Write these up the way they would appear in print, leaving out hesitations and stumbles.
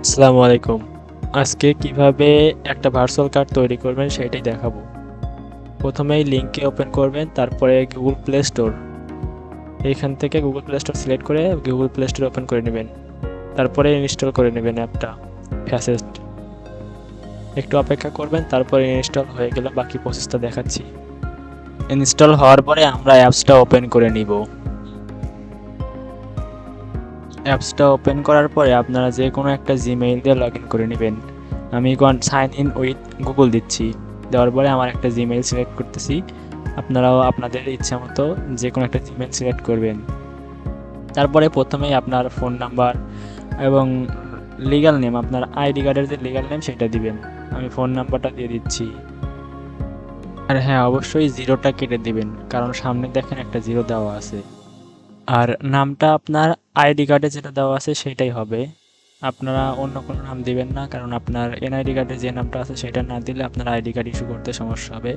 আসসালামু আলাইকুম। আজকে কিভাবে একটা ভার্চুয়াল কার্ড তৈরি করবেন সেটাই দেখাবো। প্রথমেই লিঙ্কে ওপেন করবেন, তারপরে গুগল প্লে স্টোর। এইখান থেকে গুগল প্লে স্টোর সিলেক্ট করে গুগল প্লে স্টোর ওপেন করে নেবেন। তারপরে ইনস্টল করে নেবেন অ্যাপটা, ফ্যাসেস্ট। একটু অপেক্ষা করবেন, তারপরে ইনস্টল হয়ে গেলে বাকি প্রসেসটা দেখাচ্ছি। ইনস্টল হওয়ার পরে আমরা অ্যাপসটা ওপেন করে নিব। অ্যাপসটা ওপেন করার পরে আপনারা যে কোনো একটা জিমেইল দিয়ে লগ ইন করে নেবেন। আমি সাইন ইন উইথ গুগল দিচ্ছি। দেওয়ার পরে আমার একটা জিমেইল সিলেক্ট করতেছি। আপনারাও আপনাদের ইচ্ছা মতো যে কোনো একটা জিমেইল সিলেক্ট করবেন। তারপরে প্রথমেই আপনার ফোন নাম্বার এবং লিগ্যাল নেম, আপনার আইডি কার্ডের যে লিগ্যাল নেম সেটা দিবেন। আমি ফোন নাম্বারটা দিয়ে দিচ্ছি। আর হ্যাঁ, অবশ্যই জিরোটা কেটে দিবেন, কারণ সামনে দেখেন একটা জিরো দেওয়া আছে। আর নামটা আপনার আইডি কার্ডে যেটা দেওয়া আছে সেটাই হবে। আপনারা অন্য কোনো নাম দিবেন না, কারণ আপনার এনআইডি কার্ডে যে নামটা আছে সেটা না দিলে আপনার আইডি কার্ড ইস্যু করতে সমস্যা হবে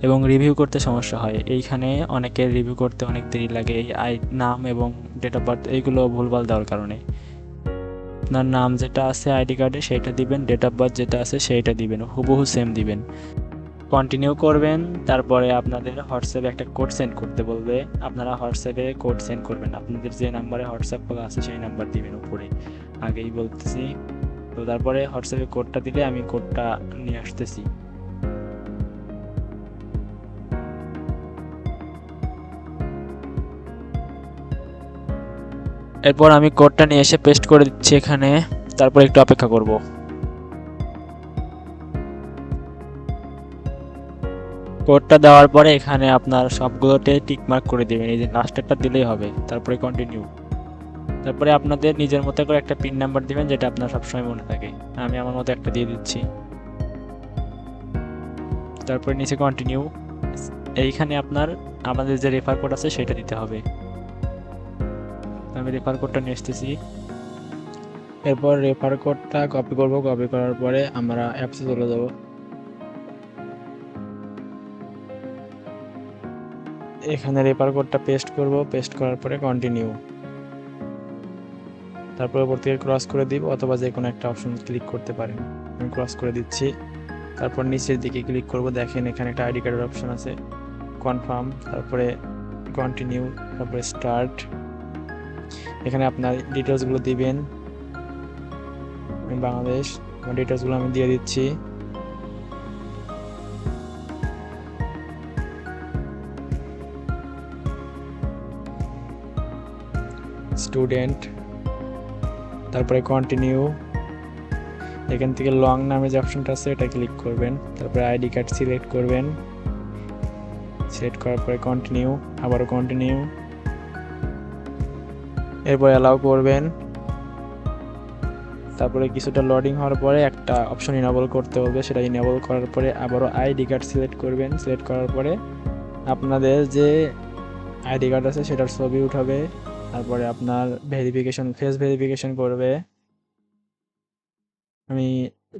এবং রিভিউ করতে সমস্যা হয়। এইখানে অনেকের রিভিউ করতে অনেক দেরি লাগে এই নাম এবং ডেট অফ বার্থ এইগুলো ভুলভাল দেওয়ার কারণে। আপনার নাম যেটা আছে আইডি কার্ডে সেইটা দিবেন, ডেট অফ বার্থ যেটা আছে সেইটা দিবেন, হুবহু সেম দিবেন। কন্টিনিউ করবেন। তারপরে আপনাদের হোয়াটসঅ্যাপে একটা কোড সেন্ড করতে বলবে। আপনারা হোয়াটসঅ্যাপে কোড সেন্ড করবেন, আপনাদের যে নাম্বারে হোয়াটসঅ্যাপ খোলা আছে সেই নাম্বার দিবেন উপরে, আগেই বলতেছি। তো তারপরে হোয়াটসঅ্যাপে কোডটা দিলে আমি কোডটা নিয়ে আসতেছি। এরপর আমি কোডটা নিয়ে এসে পেস্ট করে দিচ্ছি এখানে। তারপর একটু অপেক্ষা করব। কোডটা দেওয়ার পরে এখানে আপনার সবগুলোতে টিক মার্ক করে দিবেন, এই যে লাস্টেরটা দিলেই হবে। তারপরে কন্টিনিউ। তারপরে আপনাদের নিজের মতো করে একটা পিন নাম্বার দিবেন, যেটা আপনার সবসময় মনে থাকে। আমি আমার মতো একটা দিয়ে দিচ্ছি। তারপরে নিচে কন্টিনিউ। এইখানে আপনার আমাদের যে রেফার কোড আছে সেটা দিতে হবে। আমি রেফার কোডটা নিয়ে আসতেছি। এরপর রেফার কোডটা কপি করব। কপি করার পরে আমরা অ্যাপসে চলে যাব। এখানে রেফার কোডটা পেস্ট করব। পেস্ট করার পরে কন্টিনিউ। তারপরে ওপর থেকে ক্রস করে দিব, অথবা যে কোনো একটা অপশন ক্লিক করতে পারেন। আমি ক্রস করে দিচ্ছি। তারপর নিচের দিকে ক্লিক করব। দেখেন এখানে একটা আইডি কার্ডের অপশন আছে, কনফার্ম, তারপরে কন্টিনিউ, তারপরে স্টার্ট। এখানে আপনার ডিটেলসগুলো দিবেন। আমি বাংলাদেশ, আমার ডিটেলসগুলো আমি দিয়ে দিচ্ছি। স্টুডেন্ট, তারপরে কন্টিনিউ। এখান থেকে লং নামে যে অপশনটা আছে এটা ক্লিক করবেন। তারপরে আইডি কার্ড সিলেক্ট করবেন। সিলেক্ট করার পরে কন্টিনিউ, আবারও কন্টিনিউ। এরপর অ্যালাউ করবেন। তারপরে কিছুটা লোডিং হওয়ার পরে একটা অপশন ইনেবল করতে হবে, সেটা ইনেবল করার পরে আবারও আইডি কার্ড সিলেক্ট করবেন। সিলেক্ট করার পরে আপনাদের যে আইডি কার্ড আছে সেটার ছবি উঠাবে। তারপরে আপনার ভেরিফিকেশন, ফেস ভেরিফিকেশন করবে। আমি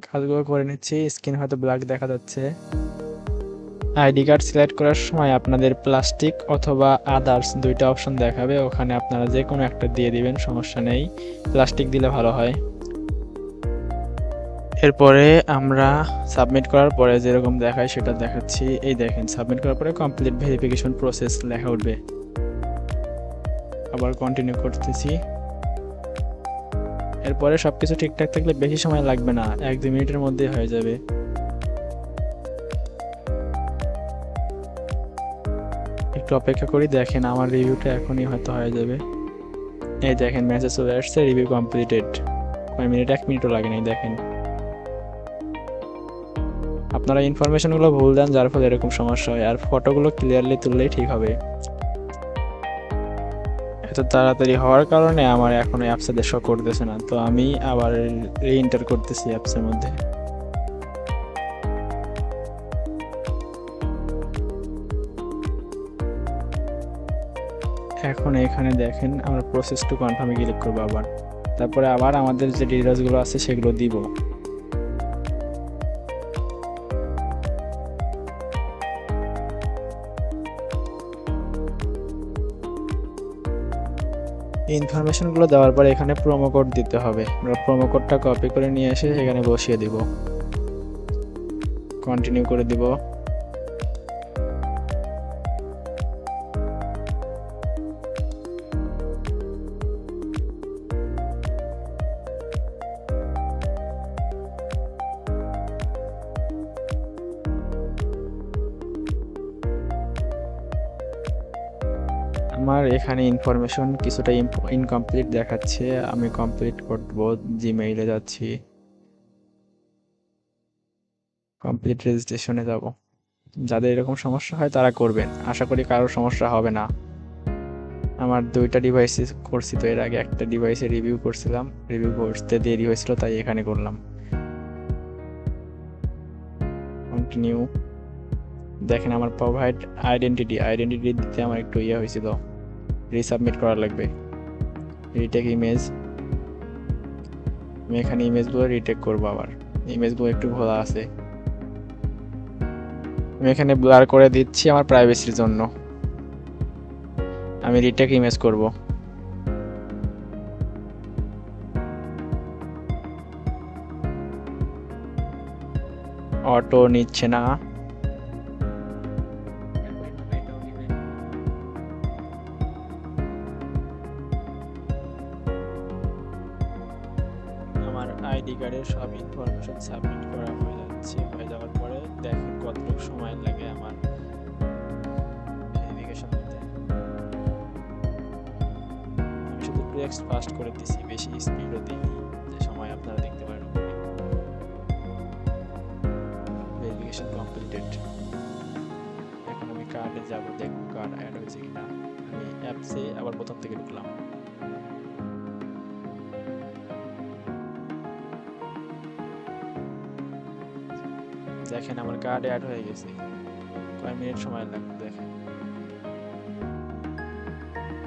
কাজগুলো করে নিচ্ছি। স্ক্রিন হয়তো ব্ল্যাক দেখা যাচ্ছে। আইডি কার্ড সিলেক্ট করার সময় আপনাদের প্লাস্টিক অথবা আদার্স দুইটা অপশন দেখাবে, ওখানে আপনারা যে কোনো একটা দিয়ে দিবেন, সমস্যা নেই। প্লাস্টিক দিলে ভালো হয়। এরপরে আমরা সাবমিট করার পরে যেরকম দেখায় সেটা দেখাচ্ছি। এই দেখেন, সাবমিট করার পরে কমপ্লিট ভেরিফিকেশন প্রসেস লেখা উঠবে। আবার কন্টিনিউ করতেছি। এরপরে সবকিছু ঠিকঠাক থাকলে বেশি সময় লাগবে না, 1-2 মিনিটের মধ্যে হয়ে যাবে। একটু অপেক্ষা করি। দেখেন আমার রিভিউটা এখনই হয়তো হয়ে যাবে। এই দেখেন মেসেজ চলে আসছে, রিভিউ কমপ্লিটেড। কয় মিনিট, 1 মিনিটও লাগে নাই। দেখেন আপনারা ইনফরমেশনগুলো ভুল দেন, যার ফলে এরকম সমস্যা হয়। আর ফটোগুলো ক্লিয়ারলি তুললেই ঠিক হবে। এত তাড়াতাড়ি হওয়ার কারণে আমার এখন অ্যাপসে শো করতেছে না, তো আমি আবার রিএন্টার করতেছি অ্যাপসের মধ্যে। এখন এখানে দেখেন আমরা প্রসেস টু কনফার্মে ক্লিক করবো আবার। তারপরে আবার আমাদের যে ডিটেলসগুলো আছে সেগুলো দিব। ইনফরমেশনগুলো দেওয়ার পরে এখানে প্রোমো কোড দিতে হবে। আমরা প্রোমো কোডটা কপি করে নিয়ে এসে এখানে বসিয়ে দিব, কন্টিনিউ করে দিব। আমার এখানে ইনফরমেশন কিছুটা ইনকমপ্লিট দেখাচ্ছে, আমি কমপ্লিট করব। জিমেইলে যাচ্ছি, কমপ্লিট রেজিস্ট্রেশনে যাব। যাদের এরকম সমস্যা হয় তারা করবেন, আশা করি কারোর সমস্যা হবে না। আমার দুইটা ডিভাইসে করছি তো, এর আগে একটা ডিভাইসে রিভিউ করছিলাম, রিভিউ করতে দেরি হয়েছিল তাই এখানে করলাম। কন্টিনিউ। দেখেন আমার প্রোভাইড আইডেন্টিটি দিতে আমার একটু ইয়ে হয়েছিল, রিসাবমিট করা লাগবে। রিটেক ইমেজ, আমি এখানে ইমেজগুলো রিটেক করবো। আবার ইমেজগুলো একটু ঘোলা আছে, আমি এখানে ব্লার করে দিচ্ছি আমার প্রাইভেসির জন্য। আমি রিটেক ইমেজ করব। অটো নিচ্ছে না, আমার আইডি কার্ডের সব ইনফরমেশন সাবমিট করা হয়ে যাচ্ছে। হয়ে যাওয়ার পরে দেখেন কতটুকু সময় লাগে আমার ভেরিফিকেশন হতে। আমি শুধু টেক্সট ফাস্ট করে দিছি, বেশি স্পিডও দিইনি, যে সময় আপনারা দেখতে পারেন উপরে। Verification completed. এখন আমি কার্ডে যাব, দেখব কার্ড অ্যাড হয়েছে কিনা। আমি অ্যাপসে আবার প্রথম থেকে ঢুকলাম। দেখেন আমার কার্ড অ্যাড হয়ে গেছে। কয় মিনিট সময় লাগবে দেখেন।